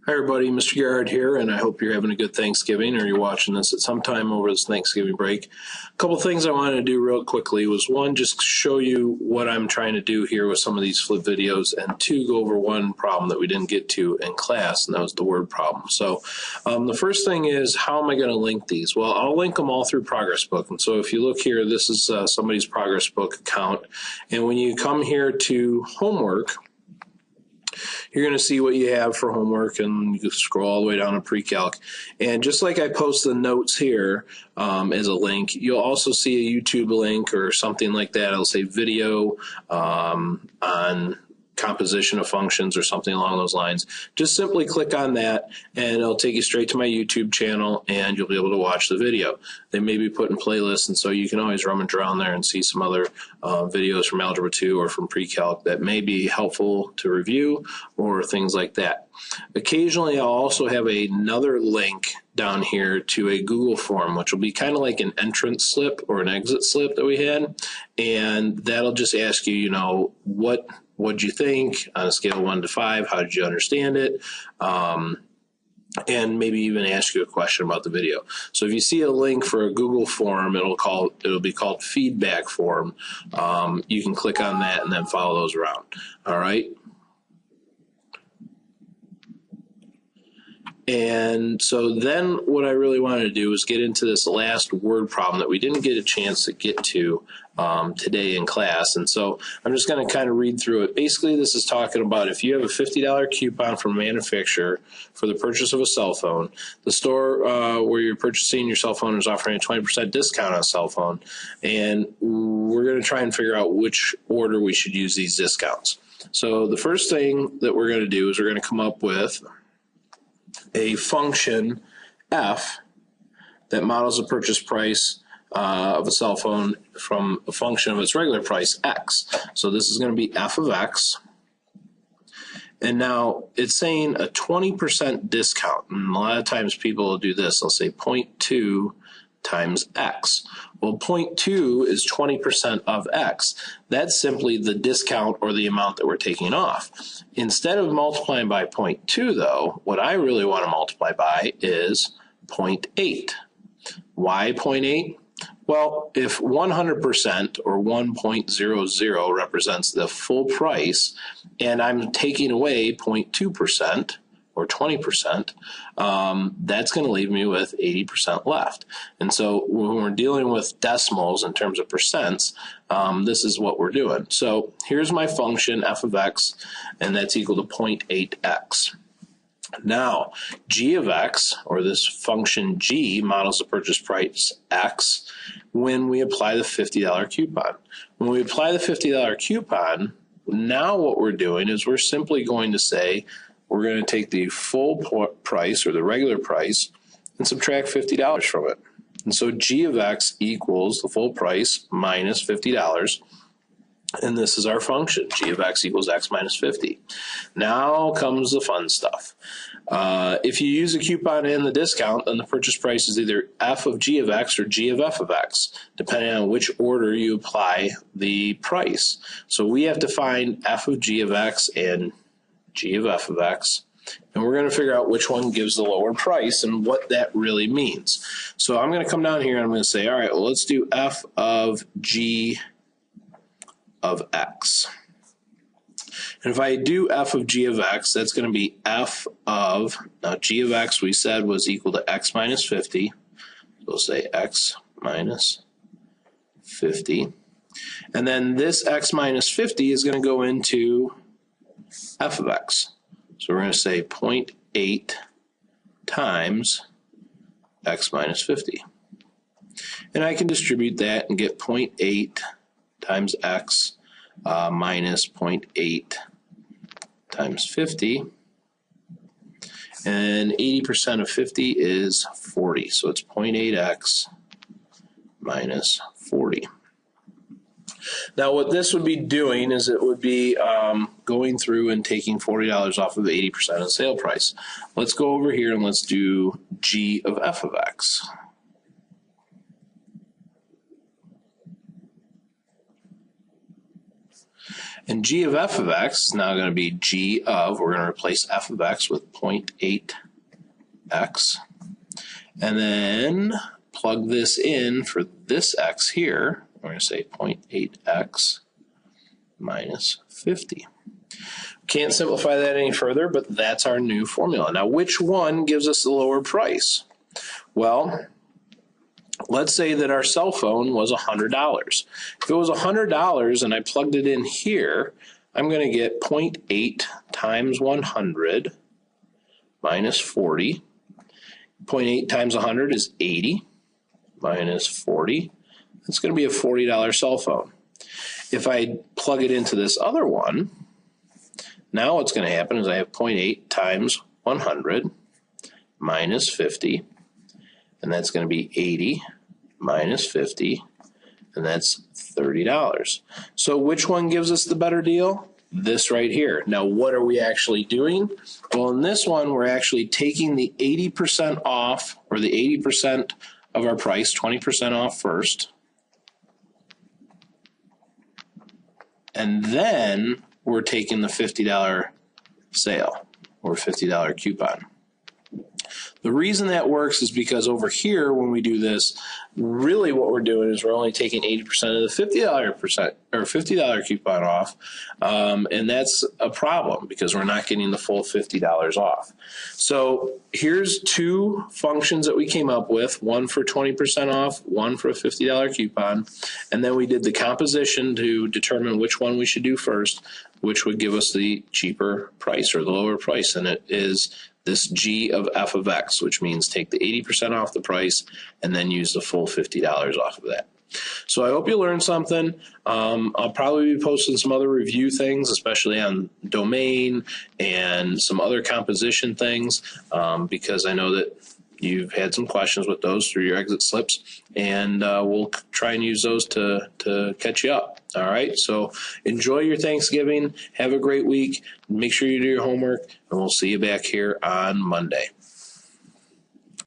Hi everybody, Mr. Garrett here, and I hope you're having a good Thanksgiving or you're watching this at some time over this Thanksgiving break. A couple things I wanted to do real quickly was one, just show you what I'm trying to do here with some of these flip videos, and two, go over one problem that we didn't get to in class, and that was the word problem. So the first thing is, how am I going to link these? Well, I'll link them all through Progress Book, and so if you look here, this is somebody's Progress Book account, and when you come here to homework, you're going to see what you have for homework, and you can scroll all the way down to pre-calc. And just like I post the notes here as a link, you'll also see a YouTube link or something like that. It'll say video on composition of functions or something along those lines. Just simply click on that and it'll take you straight to my YouTube channel and you'll be able to watch the video. They may be put in playlists, and so you can always rummage around there and see some other videos from Algebra 2 or from pre-calc that may be helpful to review or things like that. Occasionally I'll also have another link down here to a Google form, which will be kind of like an entrance slip or an exit slip that we had, and that'll just ask you, what'd you think on a scale of 1 to 5? How did you understand it? And maybe even ask you a question about the video. So if you see a link for a Google form, it'll be called feedback form. You can click on that and then follow those around. All right. And so then what I really wanted to do is get into this last word problem that we didn't get a chance to get to today in class. And so I'm just going to kind of read through it. Basically, this is talking about if you have a $50 coupon from a manufacturer for the purchase of a cell phone, the store where you're purchasing your cell phone is offering a 20% discount on a cell phone. And we're going to try and figure out which order we should use these discounts. So the first thing that we're going to do is we're going to come up with a function f that models the purchase price of a cell phone from a function of its regular price x. So this is going to be f of x. And now it's saying a 20% discount. And a lot of times people will do this. They'll say 0.2 times x. Well, 0.2 is 20% of x. That's simply the discount or the amount that we're taking off. Instead of multiplying by 0.2, though, what I really want to multiply by is 0.8. Why 0.8? Well, if 100% or 1.00 represents the full price, and I'm taking away 0.2%, or 20%, that's going to leave me with 80% left. And so when we're dealing with decimals in terms of percents, this is what we're doing. So here's my function f of x, and that's equal to 0.8x. Now, g of x, or this function g, models the purchase price x when we apply the $50 coupon. When we apply the $50 coupon, now what we're doing is we're simply going to say, we're going to take the full price or the regular price and subtract $50 from it. And so g of x equals the full price minus $50. And this is our function. G of x equals x minus 50. Now comes the fun stuff. If you use a coupon and the discount, then the purchase price is either f of g of x or g of f of x, depending on which order you apply the price. So we have to find f of g of x and g of f of x, and we're going to figure out which one gives the lower price and what that really means. So I'm going to come down here and I'm going to say, all right, well, let's do f of g of x. And if I do f of g of x, that's going to be f of, now g of x we said was equal to x minus 50. So we'll say x minus 50. And then this x minus 50 is going to go into f of x. So we're going to say 0.8 times x minus 50. And I can distribute that and get 0.8 times x minus 0.8 times 50. And 80% of 50 is 40. So it's 0.8x minus 40. Now what this would be doing is it would be going through and taking $40 off of 80% of the sale price. Let's go over here and let's do g of f of x. And g of f of x is now going to be g of, we're going to replace f of x with 0.8x. And then plug this in for this x here. We're going to say 0.8x minus 50. Can't simplify that any further, but that's our new formula. Now, which one gives us the lower price? Well, let's say that our cell phone was $100. If it was $100 and I plugged it in here, I'm going to get 0.8 times 100 minus 40. 0.8 times 100 is 80 minus 40. That's going to be a $40 cell phone. If I plug it into this other one, now what's going to happen is I have 0.8 times 100 minus 50, and that's going to be 80 minus 50, and that's $30. So which one gives us the better deal? This right here. Now, what are we actually doing? Well, in this one, we're actually taking the 80% off, or the 80% of our price, 20% off first. And then we're taking the $50 sale or $50 coupon. The reason that works is because over here, when we do this, really what we're doing is we're only taking 80% of the $50 coupon off, and that's a problem because we're not getting the full $50 off. So here's two functions that we came up with, one for 20% off, one for a $50 coupon, and then we did the composition to determine which one we should do first, which would give us the cheaper price or the lower price, and it is this g of f of x, which means take the 80% off the price and then use the full $50 off of that. So I hope you learned something. I'll probably be posting some other review things, especially on domain and some other composition things, because I know that you've had some questions with those through your exit slips, and we'll try and use those to catch you up. All right, so enjoy your Thanksgiving. Have a great week. Make sure you do your homework, and we'll see you back here on Monday.